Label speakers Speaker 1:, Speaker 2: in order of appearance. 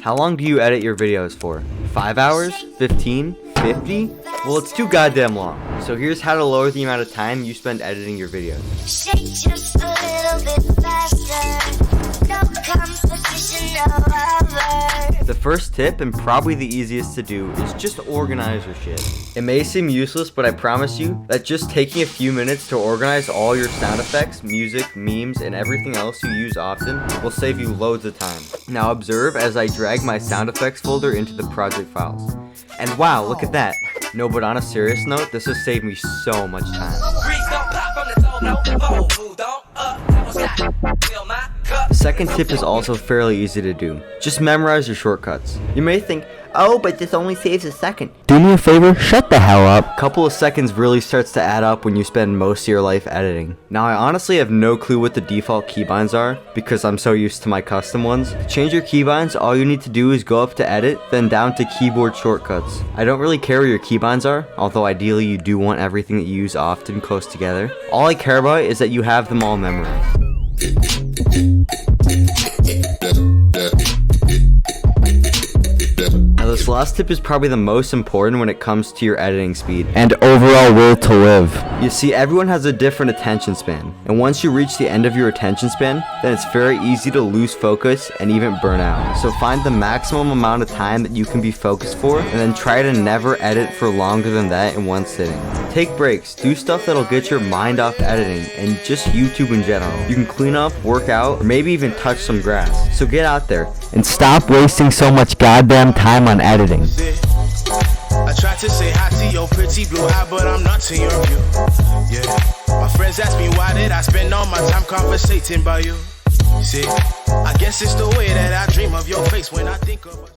Speaker 1: How long do you edit your videos for? 5 hours? 15? 50? Well, it's too goddamn long. So here's how to lower the amount of time you spend editing your videos.
Speaker 2: Shake just a little bit faster. No competition, no other.
Speaker 1: The first tip, and probably the easiest to do, is just organize your shit. It may seem useless, but I promise you that just taking a few minutes to organize all your sound effects, music, memes, and everything else you use often will save you loads of time. Now observe as I drag my sound effects folder into the project files. And wow, look at that. No, but on a serious note, this has saved me so much time. The second tip is also fairly easy to do. Just memorize your shortcuts. You may think, oh, but this only saves a second. Do me a favor, shut the hell up. A couple of seconds really starts to add up when you spend most of your life editing. Now, I honestly have no clue what the default keybinds are because I'm so used to my custom ones. To change your keybinds, all you need to do is go up to edit, then down to keyboard shortcuts. I don't really care where your keybinds are, although ideally you do want everything that you use often close together. All I care about is that you have them all memorized. Now this last tip is probably the most important when it comes to your editing speed and overall will to live. You see, everyone has a different attention span, and once you reach the end of your attention span, then it's very easy to lose focus and even burn out. So find the maximum amount of time that you can be focused for, and then try to never edit for longer than that in one sitting. Take breaks, do stuff that'll get your mind off editing, and just YouTube in general. You can clean up, work out, or maybe even touch some grass. So get out there, and stop wasting so much goddamn time on editing.
Speaker 3: I tried to say hi to your pretty blue eye, but I'm not to your view. Yeah, my friends ask me why did I spend all my time conversating about you. See, I guess it's the way that I dream of your face when I think of